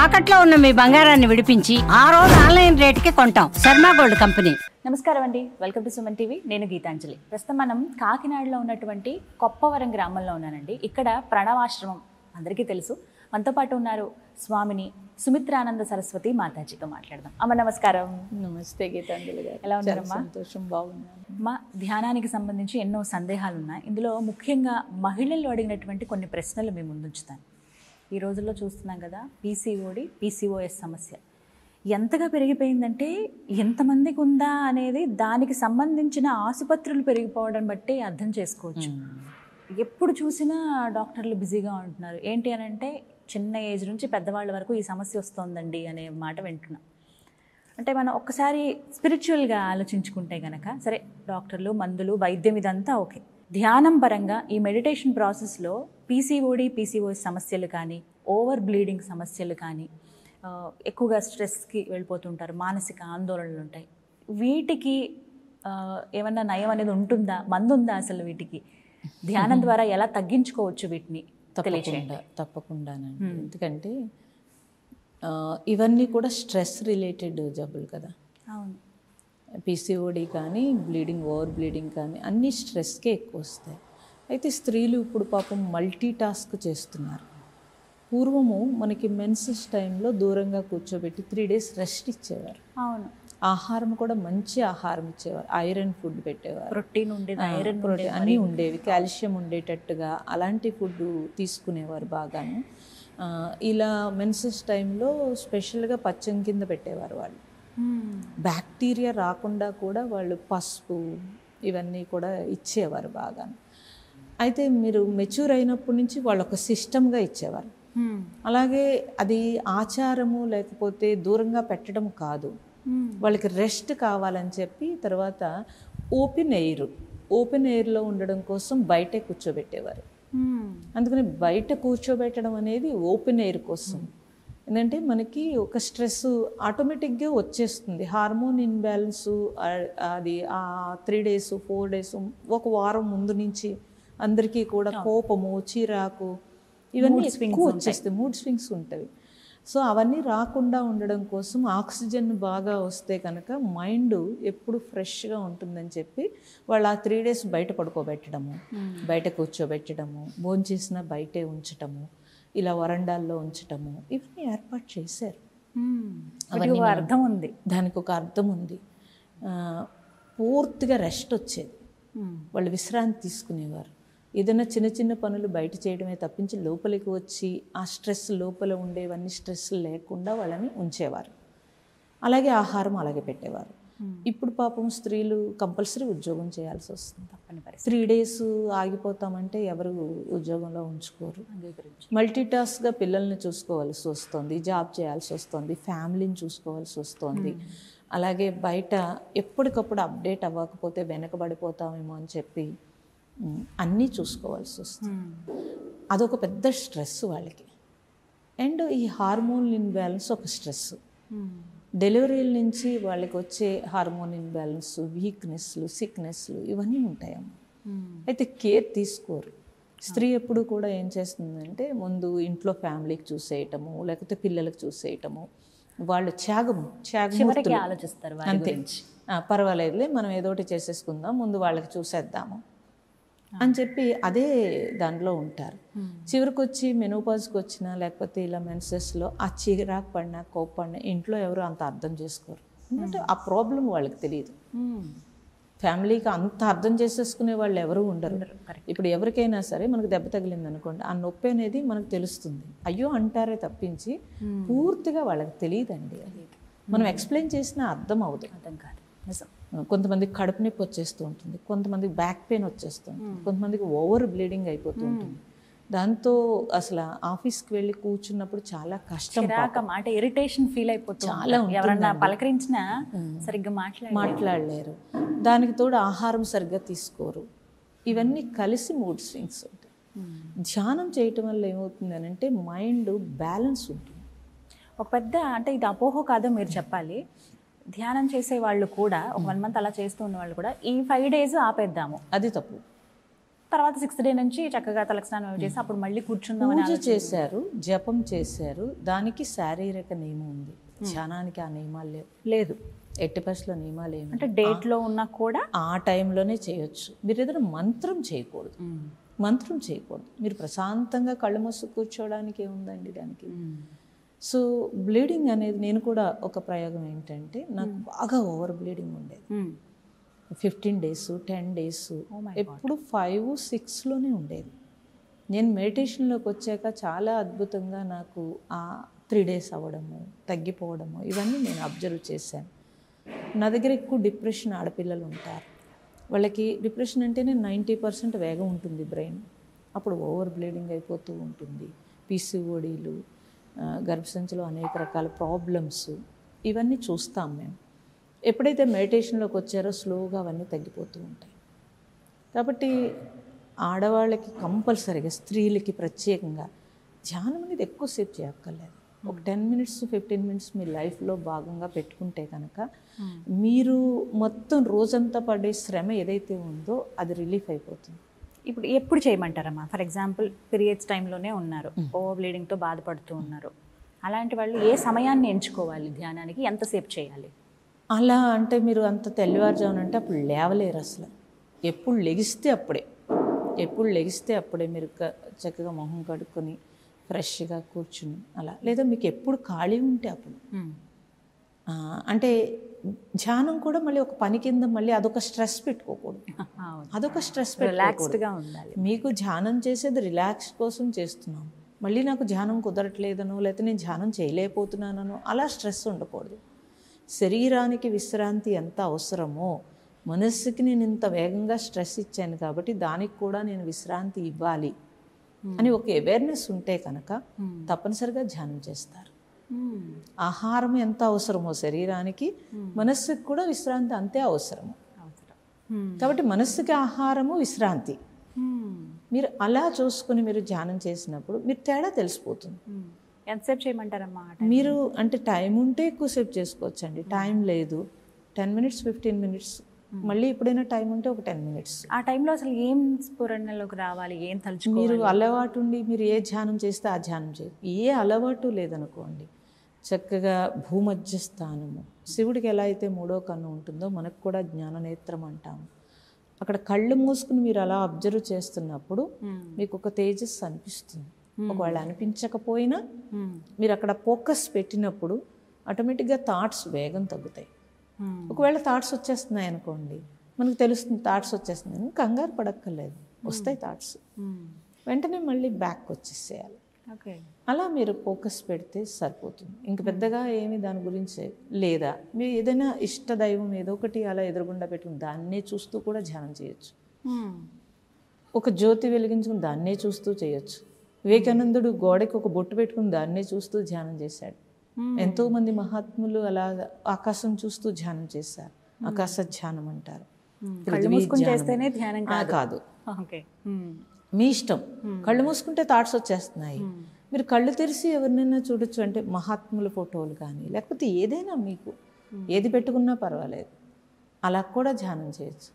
తాకట్లో ఉన్న మీ బంగారాన్ని విడిపించి ఆ రోజు ఆన్లైన్ రేటుకి కొంటాం. Sharma gold company. నమస్కారం అండి, వెల్కమ్ టు సుమన్ టీవీ. నేను గీతాంజలి. ప్రస్తుతం మనం కాకినాడలో ఉన్నటువంటి కొప్పవరం గ్రామంలో ఉన్నానండి. ఇక్కడ ప్రణవాశ్రమం అందరికీ తెలుసు. మనతో పాటు ఉన్నారు స్వామిని సుమిత్రానంద సరస్వతి మాతాజీతో మాట్లాడదాం. అమ్మ నమస్కారం. నమస్తే గీతాంజలి గారు. ఎలా ఉన్నారమ్మా? సంతోషం, బాగున్నాను. మా ధ్యానానికి సంబంధించి ఎన్నో సందేహాలు ఉన్నాయి. ఇందులో ముఖ్యంగా మహిళలు అడిగినటువంటి కొన్ని ప్రశ్నలు మేము ముందుంచుతాను. ఈ రోజుల్లో చూస్తున్నాం కదా, పీసీఓడి పీసీఓఎస్ సమస్య ఎంతగా పెరిగిపోయిందంటే ఎంతమందికి ఉందా అనేది దానికి సంబంధించిన ఆసుపత్రులు పెరిగిపోవడం బట్టి అర్థం చేసుకోవచ్చు. ఎప్పుడు చూసినా డాక్టర్లు బిజీగా ఉంటున్నారు. ఏంటి అని అంటే చిన్న ఏజ్ నుంచి పెద్దవాళ్ళ వరకు ఈ సమస్య వస్తుందండి అనే మాట వింటున్నాం. అంటే మనం ఒక్కసారి స్పిరిచువల్గా ఆలోచించుకుంటే కనుక సరే, డాక్టర్లు, మందులు, వైద్యం ఇదంతా ఓకే. ధ్యానం పరంగా ఈ మెడిటేషన్ ప్రాసెస్లో పీసీఓడి పీసీఓఎస్ సమస్యలు కానీ, ఓవర్ బ్లీడింగ్ సమస్యలు కానీ, ఎక్కువగా స్ట్రెస్కి వెళ్ళిపోతుంటారు, మానసిక ఆందోళనలు ఉంటాయి. వీటికి ఏమన్నా నయం అనేది ఉంటుందా? మందు ఉందా అసలు వీటికి? ధ్యానం ద్వారా ఎలా తగ్గించుకోవచ్చు వీటిని? తప్పకుండానండి. ఎందుకంటే ఇవన్నీ కూడా స్ట్రెస్ రిలేటెడ్ జబ్బులు కదా. అవును. పీసీఓడి కానీ, బ్లీడింగ్, ఓవర్ బ్లీడింగ్ కానీ అన్నీ స్ట్రెస్కే ఎక్కువ వస్తాయి. అయితే స్త్రీలు ఇప్పుడు పాపం మల్టీ టాస్క్ చేస్తున్నారు. పూర్వము మనకి మెన్సెస్ టైంలో దూరంగా కూర్చోబెట్టి 3 days రెస్ట్ ఇచ్చేవారు. అవును. ఆహారం కూడా మంచి ఆహారం ఇచ్చేవారు. ఐరన్ ఫుడ్ పెట్టేవారు, ప్రోటీన్ ఉండేది, ఐరన్ ప్రోటీన్ అన్నీ ఉండేవి, కాల్షియం ఉండేటట్టుగా అలాంటి ఫుడ్ తీసుకునేవారు బాగాను. ఇలా మెన్సెస్ టైంలో స్పెషల్గా పచ్చం కింద పెట్టేవారు వాళ్ళు. బ్యాక్టీరియా రాకుండా కూడా వాళ్ళు పసుపు ఇవన్నీ కూడా ఇచ్చేవారు బాగా. అయితే మీరు మెచ్యూర్ అయినప్పటి నుంచి వాళ్ళు ఒక సిస్టమ్గా ఇచ్చేవారు. అలాగే అది ఆచారము లేకపోతే దూరంగా పెట్టడం కాదు, వాళ్ళకి రెస్ట్ కావాలని చెప్పి తర్వాత ఓపెన్ ఎయిర్లో ఉండడం కోసం బయటే కూర్చోబెట్టేవారు. అందుకని బయట కూర్చోబెట్టడం అనేది ఓపెన్ ఎయిర్ కోసం. ఏంటంటే మనకి ఒక స్ట్రెస్ ఆటోమేటిక్గా వచ్చేస్తుంది. హార్మోన్ ఇన్బ్యాలెన్సు అది 3 days 4 days ఒక వారం ముందు నుంచి అందరికీ కూడా కోపము, చిరాకు ఇవన్నీ ఎక్కువ వచ్చేస్తాయి, మూడ్ స్వింగ్స్ ఉంటాయి. సో అవన్నీ రాకుండా ఉండడం కోసం ఆక్సిజన్ బాగా వస్తే కనుక మైండ్ ఎప్పుడు ఫ్రెష్గా ఉంటుందని చెప్పి వాళ్ళు ఆ 3 days బయట పడుకోబెట్టడము, బయట కూర్చోబెట్టడము, భోంచేసిన బయటే ఉంచటము, ఇలా వరండాల్లో ఉంచటము, ఇవన్నీ ఏర్పాటు చేశారు. అర్థం ఉంది, దానికి ఒక అర్థం ఉంది. పూర్తిగా రెస్ట్ వచ్చేది, వాళ్ళు విశ్రాంతి తీసుకునేవారు. ఏదైనా చిన్న చిన్న పనులు బయట చేయడమే తప్పించి లోపలికి వచ్చి ఆ స్ట్రెస్ లోపల ఉండేవన్నీ స్ట్రెస్ లేకుండా వాళ్ళని ఉంచేవారు. అలాగే ఆహారం అలాగే పెట్టేవారు. ఇప్పుడు పాపం స్త్రీలు కంపల్సరీ ఉద్యోగం చేయాల్సి వస్తుంది. 3 days ఆగిపోతామంటే ఎవరు ఉద్యోగంలో ఉంచుకోరు. మల్టీ టాస్క్గా పిల్లల్ని చూసుకోవాల్సి వస్తుంది, జాబ్ చేయాల్సి వస్తుంది, ఫ్యామిలీని చూసుకోవాల్సి వస్తుంది. అలాగే బయట ఎప్పటికప్పుడు అప్డేట్ అవ్వకపోతే వెనకబడిపోతామేమో అని చెప్పి అన్నీ చూసుకోవాల్సి వస్తుంది. అదొక పెద్ద స్ట్రెస్ వాళ్ళకి. అండ్ ఈ హార్మోన్ ఇన్బ్యాలెన్స్ ఒక స్ట్రెస్. డెలివరీల నుంచి వాళ్ళకి వచ్చే హార్మోన్ ఇన్బ్యాలెన్స్, వీక్నెస్లు, సిక్నెస్లు ఇవన్నీ ఉంటాయమ్మ. అయితే కేర్ తీసుకోరు. స్త్రీ ఎప్పుడు కూడా ఏం చేస్తుందంటే ముందు ఇంట్లో ఫ్యామిలీకి చూసేయటము, లేకపోతే పిల్లలకు చూసేయటము, వాళ్ళు త్యాగము ఆలోచిస్తారు. అంతే, పర్వాలేదులే మనం ఏదోటి చేసేసుకుందాం, ముందు వాళ్ళకి చూసేద్దాము అని చెప్పి అదే దానిలో ఉంటారు. చివరికి వచ్చి మెనోపాజ్కి వచ్చినా లేకపోతే ఇలా మెన్సెస్లో ఆ చిరాకు పడినా, కోప్పడినా ఇంట్లో ఎవరు అంత అర్థం చేసుకోరు. ఎందుకంటే ఆ ప్రాబ్లం వాళ్ళకి తెలియదు. ఫ్యామిలీకి అంత అర్థం చేసేసుకునే వాళ్ళు ఎవరు ఉండరు. ఇప్పుడు ఎవరికైనా సరే మనకు దెబ్బ తగిలింది అనుకోండి, ఆ నొప్పి అనేది మనకు తెలుస్తుంది. అయ్యో అంటారే తప్పించి పూర్తిగా వాళ్ళకి తెలియదండి. అది మనం ఎక్స్ప్లెయిన్ చేసినా అర్థం కాదు. కొంతమందికి కడుపు నొప్పి వచ్చేస్తూ ఉంటుంది, కొంతమందికి బ్యాక్ పెయిన్ వచ్చేస్తూ ఉంటుంది, కొంతమందికి ఓవర్ బ్లీడింగ్ అయిపోతూ ఉంటుంది. దాంతో అసలు ఆఫీస్కి వెళ్ళి కూర్చున్నప్పుడు చాలా కష్టం, మాట ఇరిటేషన్ ఫీల్ అయిపోతుంది. చాలా ఎవరన్నా పలకరించినా సరిగ్గా మాట్లాడలేరు. దానికి తోడు ఆహారం సరిగ్గా తీసుకోరు. ఇవన్నీ కలిసి మూడ్ స్వింగ్స్ ఉంటాయి. ధ్యానం చేయటం వల్ల ఏమవుతుంది అని అంటే మైండ్ బ్యాలెన్స్ ఉంటుంది. ఒక పెద్ద అంటే ఇది అపోహ కాదో మీరు చెప్పాలి. ధ్యానం చేసే వాళ్ళు కూడా ఒక 1 month అలా చేస్తూ ఉన్న వాళ్ళు కూడా ఈ 5 days ఆపేద్దాము, అది తప్పు. తర్వాత 6th డే నుంచి చక్కగా తలస్నానం చేసి అప్పుడు మళ్ళీ కూర్చుందామని పూజ చేశారు, జపం చేశారు, దానికి శారీరక నియమం ఉంది. ధ్యానానికి ఆ నియమాలు లేవు, లేదు. ఎట్టి పరిస్థితుల్లో నియమాలు ఏమి అంటే డేట్లో ఉన్నా కూడా ఆ టైంలోనే చేయొచ్చు. మీరు ఏదైనా మంత్రం చేయకూడదు, మంత్రం చేయకూడదు. మీరు ప్రశాంతంగా కళ్ళు మూసి కూర్చోవడానికి ఏముందండి దానికి. సో బ్లీడింగ్ అనేది, నేను కూడా ఒక ప్రయోగం ఏంటంటే, నాకు బాగా ఓవర్ బ్లీడింగ్ ఉండేది. 15 days 10 days ఎప్పుడు 5, 6లోనే ఉండేది. నేను మెడిటేషన్లోకి వచ్చాక చాలా అద్భుతంగా నాకు ఆ 3 days అవ్వడము, తగ్గిపోవడము, ఇవన్నీ నేను అబ్జర్వ్ చేశాను. నా దగ్గర ఎక్కువ డిప్రెషన్ ఆడపిల్లలు ఉంటారు. వాళ్ళకి డిప్రెషన్ అంటేనే 90% వేగం ఉంటుంది బ్రెయిన్. అప్పుడు ఓవర్ బ్లీడింగ్ అయిపోతూ ఉంటుంది. పీసీఓడీలు, గర్భసంచిలో అనేక రకాల ప్రాబ్లమ్స్, ఇవన్నీ చూస్తాం మేము. ఎప్పుడైతే మెడిటేషన్లోకి వచ్చారో స్లోగా అవన్నీ తగ్గిపోతూ ఉంటాయి. కాబట్టి ఆడవాళ్ళకి కంపల్సరీగా, స్త్రీలకి ప్రత్యేకంగా ధ్యానం అనేది ఎక్కువసేపు చేయక్కర్లేదు. ఒక 10 minutes 15 minutes మీ లైఫ్లో భాగంగా పెట్టుకుంటే కనుక మీరు మొత్తం రోజంతా పడే శ్రమ ఏదైతే ఉందో అది రిలీఫ్ అయిపోతుంది. ఇప్పుడు ఎప్పుడు చేయమంటారమ్మా? ఫర్ ఎగ్జాంపుల్ పీరియడ్స్ టైంలోనే ఉన్నారు, ఓవర్ బ్లీడింగ్తో బాధపడుతూ ఉన్నారు, అలాంటి వాళ్ళు ఏ సమయాన్ని ఎంచుకోవాలి ధ్యానానికి? ఎంతసేపు చేయాలి? అలా అంటే మీరు అంత తెల్లవారుజామున అంటే అప్పుడు లేవలేరు అసలు. ఎప్పుడు లెగిస్తే అప్పుడే, ఎప్పుడు లెగిస్తే అప్పుడే మీరు చక్కగా మొహం కడుక్కొని ఫ్రెష్గా కూర్చుని అలా, లేదా మీకు ఎప్పుడు ఖాళీ ఉంటే అప్పుడు. అంటే ధ్యానం కూడా మళ్ళీ ఒక పని కింద మళ్ళీ అదొక స్ట్రెస్ పెట్టుకోకూడదు, అదొక స్ట్రెస్ రిలాక్స్డ్గా ఉండాలి. మీకు ధ్యానం చేసేది రిలాక్స్ కోసం చేస్తున్నాం, మళ్ళీ నాకు ధ్యానం కుదరట్లేదనో లేకపోతే నేను ధ్యానం చేయలేకపోతున్నానో అలా స్ట్రెస్ ఉండకూడదు. శరీరానికి విశ్రాంతి ఎంత అవసరమో మనస్సుకి నేను ఇంత వేగంగా స్ట్రెస్ ఇచ్చాను కాబట్టి దానికి కూడా నేను విశ్రాంతి ఇవ్వాలి అని ఒక అవేర్నెస్ ఉంటే కనుక తప్పనిసరిగా ధ్యానం చేస్తారు. ఆహారం ఎంత అవసరమో శరీరానికి, మనస్సుకి కూడా విశ్రాంతి అంతే అవసరము. కాబట్టి మనస్సుకి ఆహారము విశ్రాంతి. మీరు అలా చూసుకుని మీరు ధ్యానం చేసినప్పుడు మీరు తేడా తెలిసిపోతుంది. ఎంతసేపు చేయమంటారమ్మా? మీరు అంటే టైం ఉంటే ఎక్కువసేపు చేసుకోవచ్చండి, టైం లేదు 10 minutes 15 minutes, మళ్ళీ ఎప్పుడైనా టైం ఉంటే ఒక 10 minutes. ఆ టైంలో అసలు ఏం స్ఫురణలోకి రావాలి, ఏం తలుచుకోవాలి? మీరు అలవాటు ఉండి మీరు ఏ ధ్యానం చేస్తే ఆ ధ్యానం చేయాలి. ఏ అలవాటు లేదనుకోండి, చక్కగా భూమధ్య స్థానము, శివుడికి ఎలా అయితే 3వ కన్ను ఉంటుందో మనకు కూడా జ్ఞాననేత్రం అంటాము. అక్కడ కళ్ళు మూసుకుని మీరు అలా అబ్జర్వ్ చేస్తున్నప్పుడు మీకు ఒక తేజస్సు అనిపిస్తుంది. ఒకవేళ అనిపించకపోయినా మీరు అక్కడ ఫోకస్ పెట్టినప్పుడు ఆటోమేటిక్గా థాట్స్ వేగం తగ్గుతాయి. ఒకవేళ థాట్స్ వచ్చేస్తున్నాయి అనుకోండి, మనకు తెలుస్తుంది థాట్స్ వచ్చేస్తున్నాయి, కంగారు పడక్కర్లేదు, వస్తాయి థాట్స్, వెంటనే మళ్ళీ బ్యాక్ వచ్చేసేయాలి. అలా మీరు ఫోకస్ పెడితే సరిపోతుంది. ఇంక పెద్దగా ఏమి దాని గురించి లేదా, మీరు ఏదైనా ఇష్ట దైవం ఏదో ఒకటి అలా ఎదురుగుండా పెట్టుకుని దాన్నే చూస్తూ కూడా ధ్యానం చేయొచ్చు. ఒక జ్యోతి వెలిగించుకుని దాన్నే చూస్తూ చేయొచ్చు. వివేకానందుడు గోడకి ఒక బొట్టు పెట్టుకుని దాన్నే చూస్తూ ధ్యానం చేశాడు. ఎంతోమంది మహాత్ములు అలా ఆకాశం చూస్తూ ధ్యానం చేశారు. ఆకాశ ధ్యానం అంటారు. కాదు, మీ ఇష్టం. కళ్ళు మూసుకుంటే థాట్స్ వచ్చేస్తున్నాయి, మీరు కళ్ళు తెరిచి ఎవరినైనా చూడొచ్చు. అంటే మహాత్ముల ఫోటోలు కానీ లేకపోతే ఏదైనా మీకు ఏది పెట్టుకున్నా పర్వాలేదు, అలా కూడా ధ్యానం చేయొచ్చు.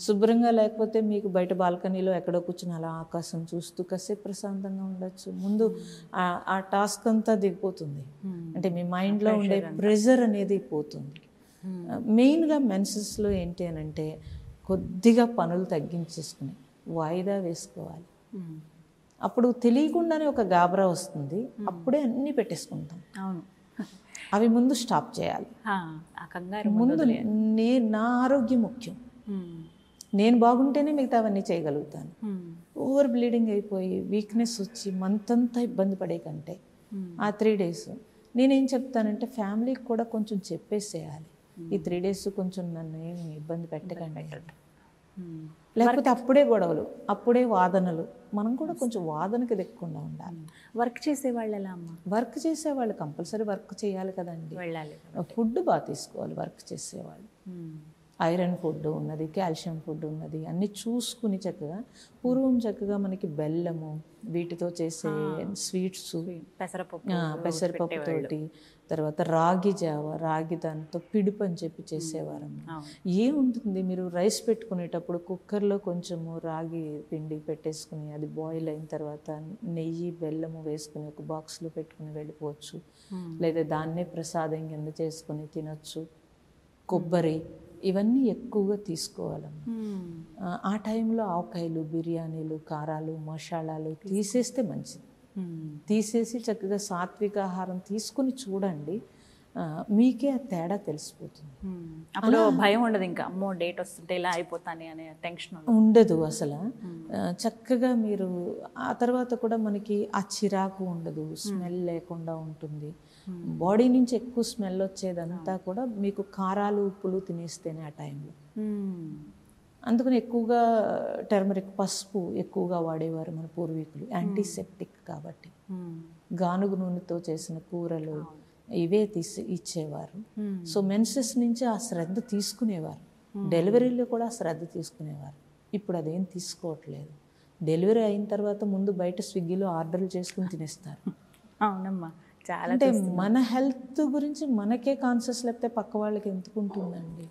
శుభ్రంగా లేకపోతే మీకు బయట బాల్కనీలో ఎక్కడో కూర్చుని అలా ఆకాశం చూస్తూ కాసేపు ప్రశాంతంగా ఉండొచ్చు. ముందు ఆ టాస్క్ అంతా దిగిపోతుంది, అంటే మీ మైండ్లో ఉండే ప్రెజర్ అనేది పోతుంది. మెయిన్గా మెన్సెస్లో ఏంటి అని అంటే కొద్దిగా పనులు తగ్గించేసుకుని వాయిదా వేసుకోవాలి. అప్పుడు తెలియకుండానే ఒక గాబరా వస్తుంది, అప్పుడే అన్నీ పెట్టేసుకుంటాం. అవును, అవి ముందు స్టాప్ చేయాలి. ముందు నా ఆరోగ్యం ముఖ్యం, నేను బాగుంటేనే మిగతా అవన్నీ చేయగలుగుతాను. ఓవర్ బ్లీడింగ్ అయిపోయి వీక్నెస్ వచ్చి మంత్ అంతా ఇబ్బంది పడే కంటే ఆ 3 days నేనేం చెప్తానంటే ఫ్యామిలీకి కూడా కొంచెం చెప్పేసేయాలి, ఈ 3 days కొంచెం నన్ను ఏమి ఇబ్బంది పెట్టకండి. లేకపోతే అప్పుడే గొడవలు, అప్పుడే వాదనలు. మనం కూడా కొంచెం వాదనకి దిక్కకుండా ఉండాలి. వర్క్ చేసేవాళ్ళు ఎలా అమ్మా? వర్క్ చేసేవాళ్ళు కంపల్సరీ వర్క్ చేయాలి కదండి, వెళ్ళాలి. ఫుడ్ బాగా తీసుకోవాలి వర్క్ చేసేవాళ్ళు. ఐరన్ ఫుడ్ ఉన్నది, కాల్షియం ఫుడ్ ఉన్నది, అన్నీ చూసుకుని చక్కగా పూర్వం చక్కగా మనకి బెల్లము వీటితో చేసే స్వీట్స్, పెసరపప్పుతోటి, తర్వాత రాగి జావ, రాగి దాంతో పిడుపు అని చెప్పి చేసేవారమ్మ. ఏముంటుంది, మీరు రైస్ పెట్టుకునేటప్పుడు కుక్కర్లో కొంచెము రాగి పిండి పెట్టేసుకుని అది బాయిల్ అయిన తర్వాత నెయ్యి బెల్లము వేసుకుని ఒక బాక్స్లో పెట్టుకుని వెళ్ళిపోవచ్చు, లేదా దాన్నే ప్రసాదం కింద చేసుకుని తినొచ్చు. కొబ్బరి ఇవన్నీ ఎక్కువగా తీసుకోవాలమ్మా. ఆ టైంలో ఆవకాయలు, బిర్యానీలు, కారాలు, మసాలాలు తీసేస్తే మంచిది. తీసేసి చక్కగా సాత్విక ఆహారం తీసుకుని చూడండి, మీకే ఆ తేడా తెలిసిపోతుంది. అప్పుడు భయం ఉండదు, ఇంకా అమ్మో డేట్ వస్తుంటే ఇలా అయిపోతానే అనే టెన్షన్ ఉండదు అసలు. చక్కగా మీరు ఆ తర్వాత కూడా మనకి ఆ చిరాకు ఉండదు, స్మెల్ లేకుండా ఉంటుంది. బాడీ నుంచి ఎక్కువ స్మెల్ వచ్చేదంతా కూడా మీకు కారాలు ఉప్పులు తినేస్తేనే ఆ టైంలో. అందుకని ఎక్కువగా టర్మరిక్, పసుపు ఎక్కువగా వాడేవారు మన పూర్వీకులు, యాంటీసెప్టిక్ కాబట్టి. గానుగు నూనెతో చేసిన కూరలు ఇవే ఇచ్చేవారు. సో మెన్సెస్ నుంచి ఆ శ్రద్ధ తీసుకునేవారు, డెలివరీలో కూడా ఆ శ్రద్ధ తీసుకునేవారు. ఇప్పుడు అదేం తీసుకోవట్లేదు. డెలివరీ అయిన తర్వాత ముందు బయట స్విగ్గీలో ఆర్డర్లు చేసుకుని తినేస్తారు. అవునమ్మా, చాలా. అంటే మన హెల్త్ గురించి మనకే కాన్షియస్ లేకపోతే పక్క వాళ్ళకి ఎందుకుంటుందండి?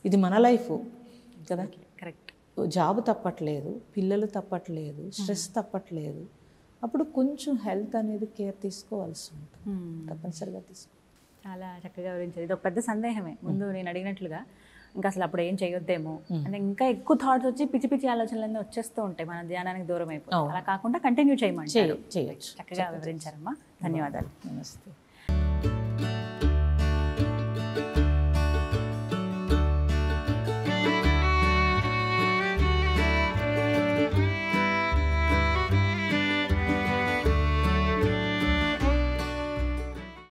ఇది మన లైఫ్ కదా. కరెక్ట్. జాబ్ తప్పట్లేదు, పిల్లలు తప్పట్లేదు, స్ట్రెస్ తప్పట్లేదు. అప్పుడు కొంచెం హెల్త్ అనేది కేర్ తీసుకోవాల్సి ఉంటుంది, తప్పనిసరిగా చాలా చక్కగా వివరించారు. ఇది ఒక పెద్ద సందేహమే. ముందు నేను అడిగినట్లుగా ఇంకా అసలు అప్పుడు ఏం చేయొద్దేమో అంటే ఇంకా ఎక్కువ థాట్స్ వచ్చి పిచ్చి పిచ్చి ఆలోచనలన్నీ వచ్చేస్తూ ఉంటాయి, మన ధ్యానానికి దూరం అయిపోయి. అలా కాకుండా కంటిన్యూ చేయమంటారు. చేయొచ్చు. చక్కగా వివరించారమ్మా, ధన్యవాదాలు. నమస్తే.